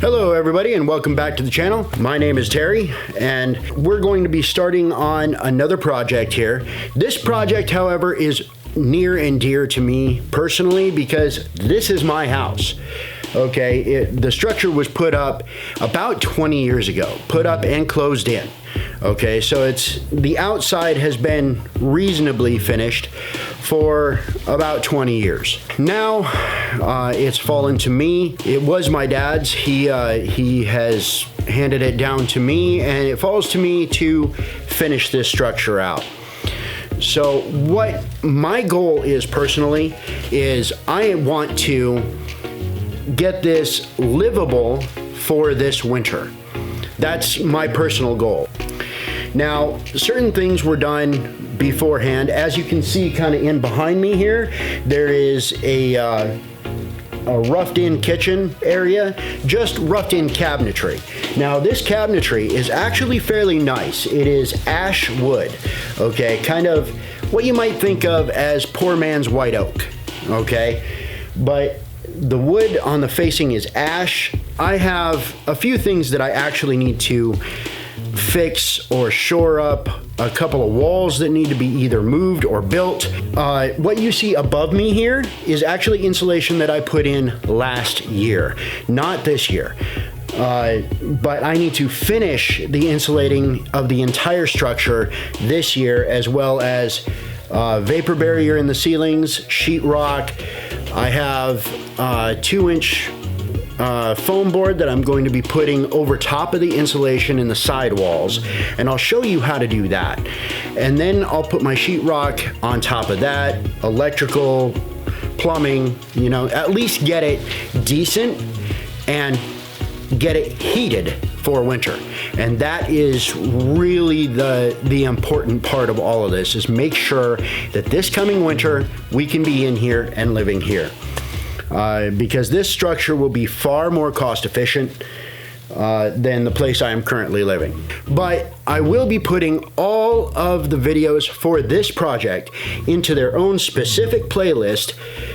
Hello everybody and welcome back to the channel. My name is Terry and we're going to be starting on another project here. This project, however, is near and dear to me personally because this is my house. Okay, the structure was put up about 20 years ago, put up and closed in. Okay, so the outside has been reasonably finished for about 20 years. Now it's fallen to me. It was my dad's. He has handed it down to me, and it falls to me to finish this structure out. So what my goal is personally is I want to get this livable for this winter. That's my personal goal. Now, certain things were done beforehand. As you can see kind of in behind me here, there is a roughed in kitchen area, just roughed in cabinetry. Now this cabinetry is actually fairly nice. It is ash wood, okay? Kind of what you might think of as poor man's white oak, okay? But the wood on the facing is ash. I have a few things that I actually need to fix or shore up, a couple of walls that need to be either moved or built. What you see above me here is actually insulation that I put in last year, not this year. But I need to finish the insulating of the entire structure this year, as well as vapor barrier in the ceilings, sheetrock. I have 2-inch foam board that I'm going to be putting over top of the insulation in the side walls, and I'll show you how to do that. And then I'll put my sheetrock on top of that, electrical, plumbing, you know, at least get it decent and get it heated for winter. And that is really the important part of all of this, is make sure that this coming winter we can be in here and living here. Because this structure will be far more cost efficient than the place I am currently living. But I will be putting all of the videos for this project into their own specific playlist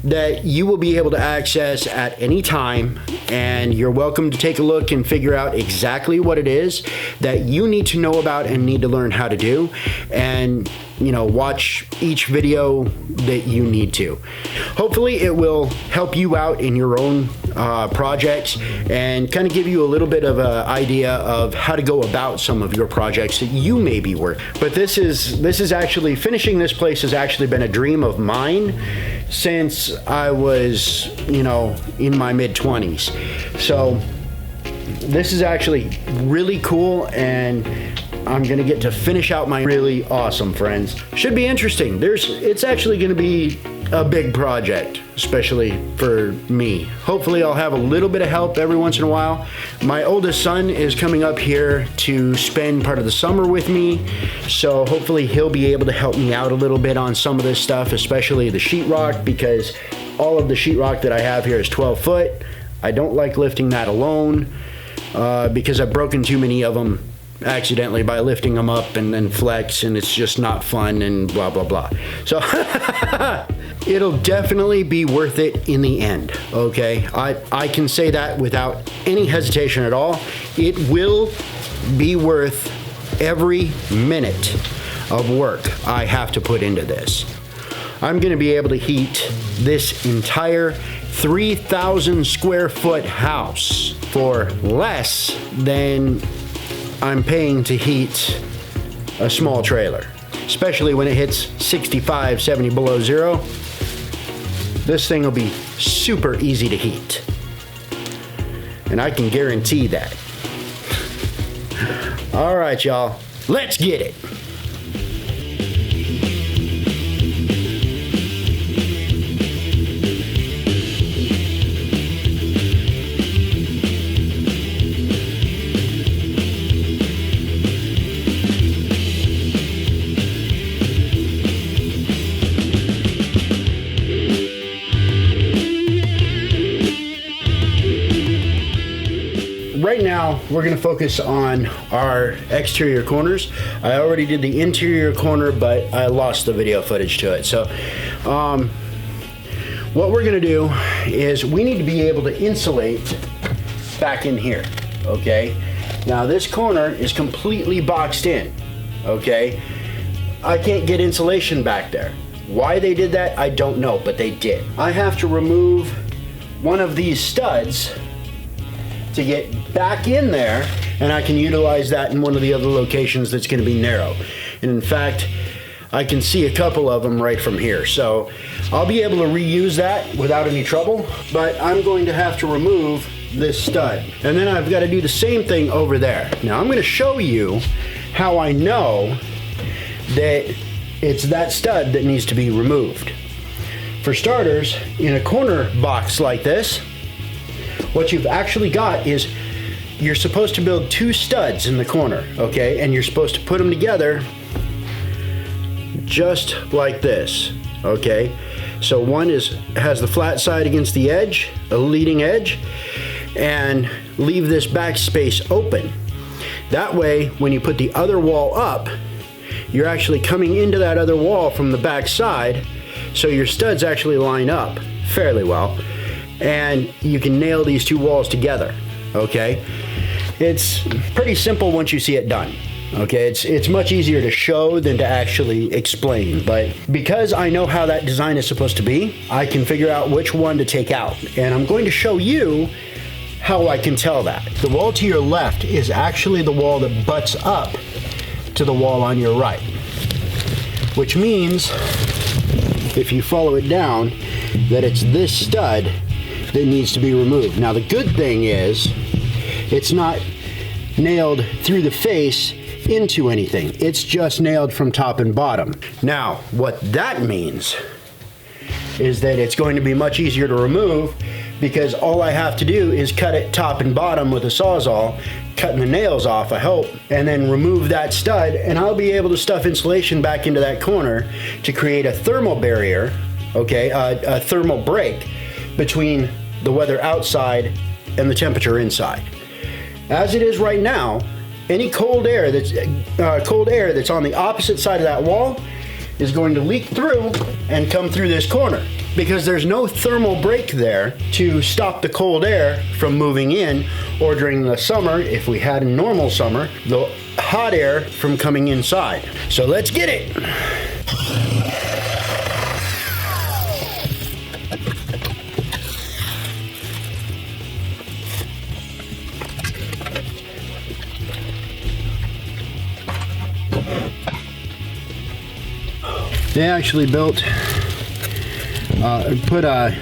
that you will be able to access at any time, and you're welcome to take a look and figure out exactly what it is that you need to know about and need to learn how to do, and watch each video that you need to. Hopefully it will help you out in your own projects and kind of give you a little bit of an idea of how to go about some of your projects that you may be working. But this is actually, finishing this place has actually been a dream of mine since I was, in my mid-20s. So this is actually really cool, and I'm gonna get to finish out my really awesome friends. Should be interesting. It's actually gonna be a big project, especially for me. Hopefully I'll have a little bit of help every once in a while. My oldest son is coming up here to spend part of the summer with me, so hopefully he'll be able to help me out a little bit on some of this stuff, especially the sheetrock, because all of the sheetrock that I have here is 12 foot. I don't like lifting that alone because I've broken too many of them accidentally by lifting them up and then flex, and it's just not fun and blah blah blah. So it'll definitely be worth it in the end, okay? I can say that without any hesitation at all. It will be worth every minute of work I have to put into this. I'm gonna be able to heat this entire 3,000 square foot house for less than I'm paying to heat a small trailer, especially when it hits 65, 70 below zero. This thing will be super easy to heat, and I can guarantee that. All right, y'all, let's get it. Right now, we're going to focus on our exterior corners. I already did the interior corner, but I lost the video footage to it. So what we're going to do is we need to be able to insulate back in here, okay? Now this corner is completely boxed in, okay? I can't get insulation back there. Why they did that, I don't know, but they did. I have to remove one of these studs to get back in there, and I can utilize that in one of the other locations that's gonna be narrow. And in fact, I can see a couple of them right from here. So I'll be able to reuse that without any trouble, but I'm going to have to remove this stud. And then I've got to do the same thing over there. Now I'm going to show you how I know that it's that stud that needs to be removed. For starters, in a corner box like this, what you've actually got is you're supposed to build two studs in the corner, okay? And you're supposed to put them together just like this, okay? So one has the flat side against the edge, a leading edge, and leave this back space open. That way, when you put the other wall up, you're actually coming into that other wall from the back side, so your studs actually line up fairly well, and you can nail these two walls together, okay? It's pretty simple once you see it done. Okay, it's much easier to show than to actually explain, but because I know how that design is supposed to be, I can figure out which one to take out. And I'm going to show you how I can tell that. The wall to your left is actually the wall that butts up to the wall on your right, which means, if you follow it down, that it's this stud that needs to be removed. Now the good thing is, it's not nailed through the face into anything. It's just nailed from top and bottom. Now, what that means is that it's going to be much easier to remove, because all I have to do is cut it top and bottom with a sawzall, cutting the nails off, I hope, and then remove that stud, and I'll be able to stuff insulation back into that corner to create a thermal barrier, okay, a thermal break between the weather outside and the temperature inside. As it is right now, any cold air that's on the opposite side of that wall is going to leak through and come through this corner, because there's no thermal break there to stop the cold air from moving in, or during the summer, if we had a normal summer, the hot air from coming inside. So let's get it. They actually put a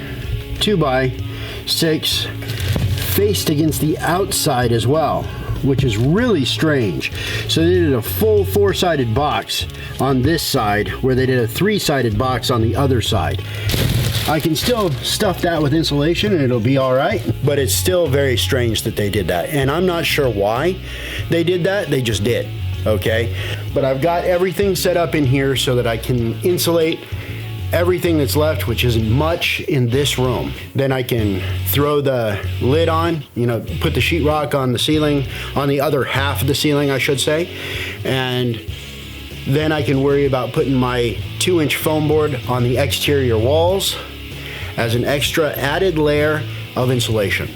2x6 faced against the outside as well, which is really strange. So they did a full 4-sided box on this side, where they did a 3-sided box on the other side. I can still stuff that with insulation and it'll be all right, but it's still very strange that they did that. And I'm not sure why they did that, they just did. Okay, but I've got everything set up in here so that I can insulate everything that's left, which isn't much in this room. Then I can throw the lid on, you know, put the sheetrock on the ceiling, on the other half of the ceiling, I should say, and then I can worry about putting my 2-inch foam board on the exterior walls as an extra added layer of insulation.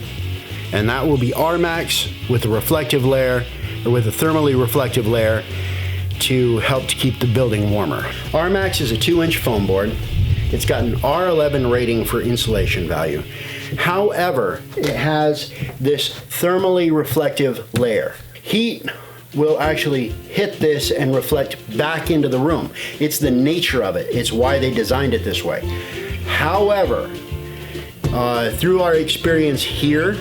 And that will be R-Max with a reflective layer, or with a thermally reflective layer, to help to keep the building warmer. R-Max is a 2-inch foam board. It's got an R11 rating for insulation value. However, it has this thermally reflective layer. Heat will actually hit this and reflect back into the room. It's the nature of it. It's why they designed it this way. However, through our experience here,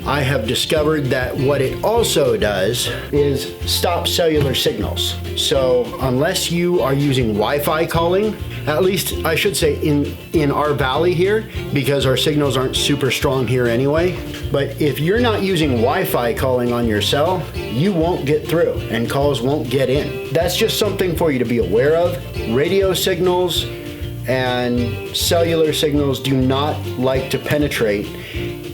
I have discovered that what it also does is stop cellular signals. So unless you are using Wi-Fi calling, at least I should say in our valley here, because our signals aren't super strong here anyway, but if you're not using Wi-Fi calling on your cell, you won't get through and calls won't get in. That's just something for you to be aware of. Radio signals and cellular signals do not like to penetrate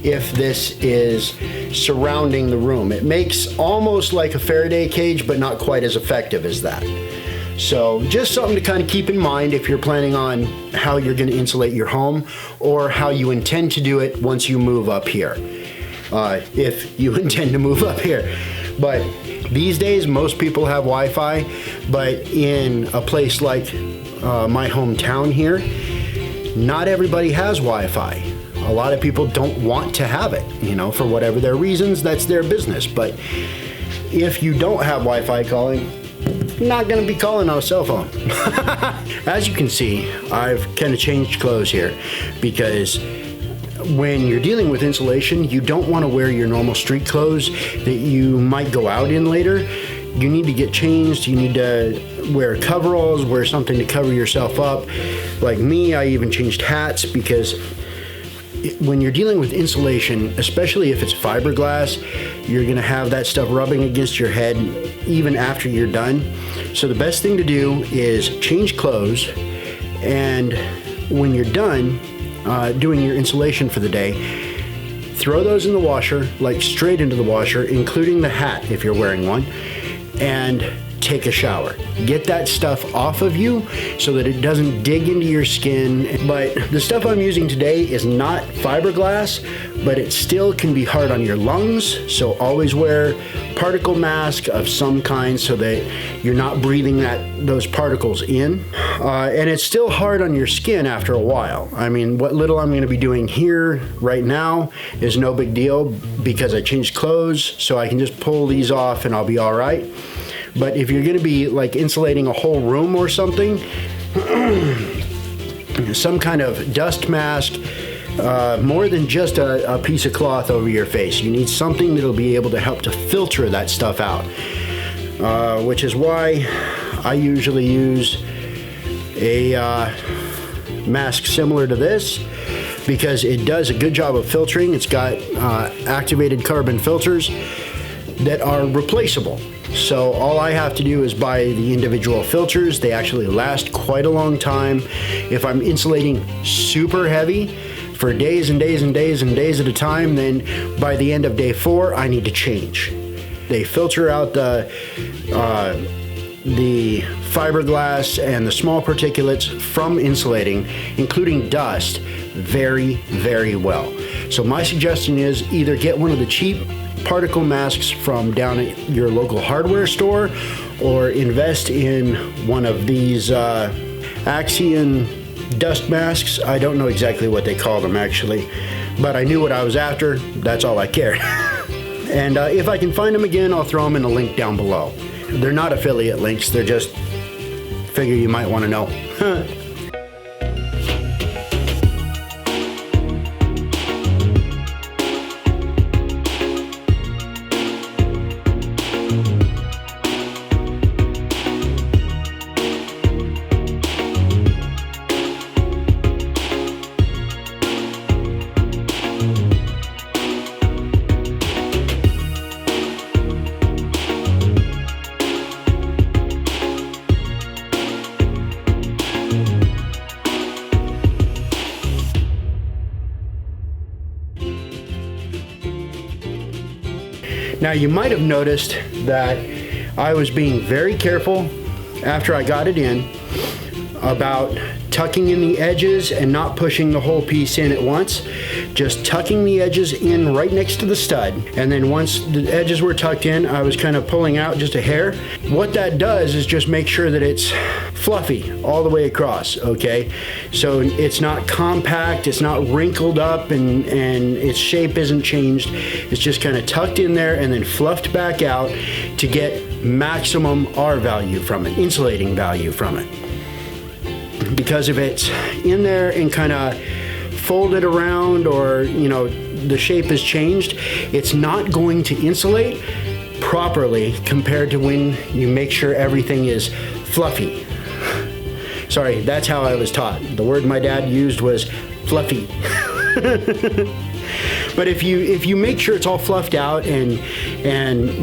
if this is surrounding the room. It makes almost like a Faraday cage, but not quite as effective as that. So just something to kind of keep in mind if you're planning on how you're going to insulate your home, or how you intend to do it once you move up here. if you intend to move up here. But these days, most people have Wi-Fi, but in a place like my hometown here, not everybody has Wi-Fi. A lot of people don't want to have it, you know, for whatever their reasons, that's their business. But if you don't have Wi-Fi calling, you're not going to be calling on a cell phone. As you can see, I've kind of changed clothes here because when you're dealing with insulation, you don't want to wear your normal street clothes that you might go out in later. You need to get changed. You need to wear coveralls, wear something to cover yourself up. Like me, I even changed hats because when you're dealing with insulation, especially if it's fiberglass, you're going to have that stuff rubbing against your head even after you're done. So the best thing to do is change clothes, and when you're done doing your insulation for the day, throw those in the washer, like straight into the washer, including the hat if you're wearing one, and take a shower. Get that stuff off of you so that it doesn't dig into your skin. But the stuff I'm using today is not fiberglass, but it still can be hard on your lungs. So always wear particle mask of some kind so that you're not breathing those particles in. And it's still hard on your skin after a while. I mean, what little I'm going to be doing here right now is no big deal because I changed clothes, so I can just pull these off and I'll be all right. But if you're going to be like insulating a whole room or something, some kind of dust mask, more than just a piece of cloth over your face. You need something that'll be able to help to filter that stuff out, which is why I usually use a mask similar to this, because it does a good job of filtering. It's got activated carbon filters that are replaceable. So all I have to do is buy the individual filters. They actually last quite a long time. If I'm insulating super heavy for days and days and days and days at a time, then by the end of day 4, I need to change. They filter out the fiberglass and the small particulates from insulating, including dust, very, very well. So my suggestion is either get one of the cheap particle masks from down at your local hardware store, or invest in one of these Axion dust masks. I don't know exactly what they call them actually, but I knew what I was after. That's all I cared. And if I can find them again, I'll throw them in the link down below. They're not affiliate links, they're just figure you might want to know. Now you might have noticed that I was being very careful after I got it in about tucking in the edges and not pushing the whole piece in at once. Just tucking the edges in right next to the stud, and then once the edges were tucked in, I was kind of pulling out just a hair. What that does is just make sure that it's fluffy all the way across, okay? So it's not compact, it's not wrinkled up, and its shape isn't changed. It's just kind of tucked in there and then fluffed back out to get maximum R value from it, insulating value from it. Because if it's in there and kind of folded around, or you know, the shape is changed, it's not going to insulate properly compared to when you make sure everything is fluffy. Sorry, that's how I was taught. The word my dad used was fluffy. But if you make sure it's all fluffed out and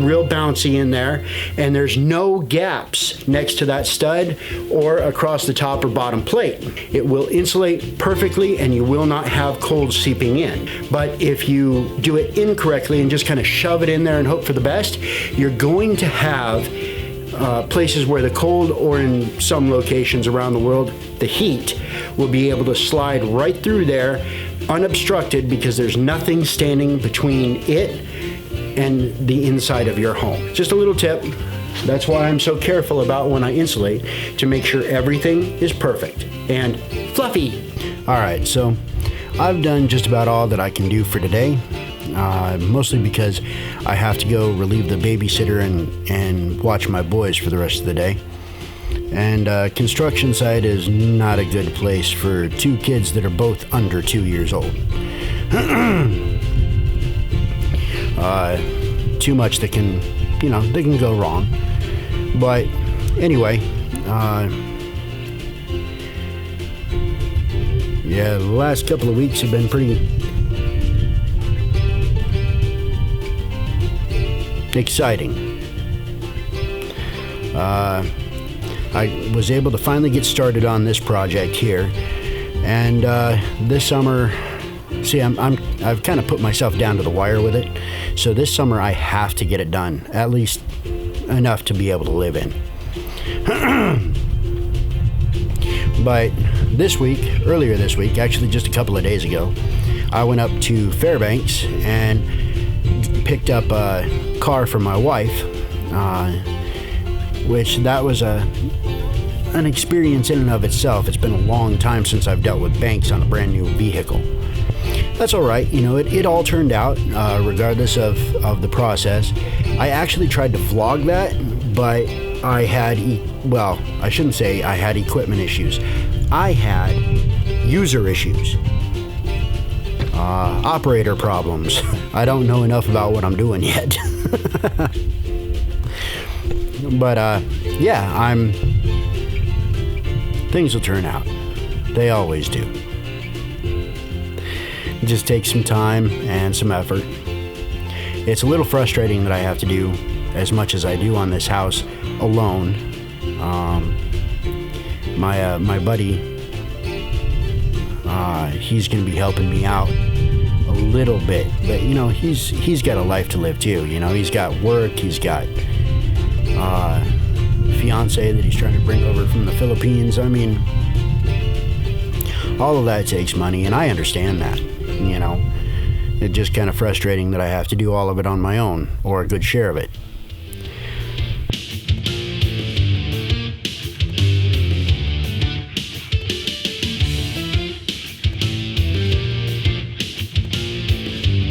real bouncy in there, and there's no gaps next to that stud or across the top or bottom plate, it will insulate perfectly and you will not have cold seeping in. But if you do it incorrectly and just kind of shove it in there and hope for the best, you're going to have places where the cold, or in some locations around the world, the heat will be able to slide right through there unobstructed because there's nothing standing between it and the inside of your home. Just a little tip. That's why I'm so careful about when I insulate, to make sure everything is perfect and fluffy. All right, so I've done just about all that I can do for today, mostly because I have to go relieve the babysitter and watch my boys for the rest of the day. And construction site is not a good place for two kids that are both under 2 years old. Too much that can, they can go wrong. But anyway, yeah, the last couple of weeks have been pretty exciting. I was able to finally get started on this project here, and this summer, see, I've kind of put myself down to the wire with it. So this summer I have to get it done, at least enough to be able to live in. But earlier this week, actually just a couple of days ago, I went up to Fairbanks and picked up a car for my wife, which that was an experience in and of itself. It's been a long time since I've dealt with banks on a brand new vehicle. That's all right. It all turned out, regardless of the process. I actually tried to vlog that, but I had, I shouldn't say I had equipment issues. I had user issues, operator problems. I don't know enough about what I'm doing yet. But, yeah, things will turn out. They always do. It just takes some time and some effort. It's a little frustrating that I have to do as much as I do on this house alone. My buddy, he's going to be helping me out a little bit, but he's got a life to live too. He's got work, he's got fiance that he's trying to bring over from the Philippines. I mean, all of that takes money, and I understand that. It's just kind of frustrating that I have to do all of it on my own, or a good share of it.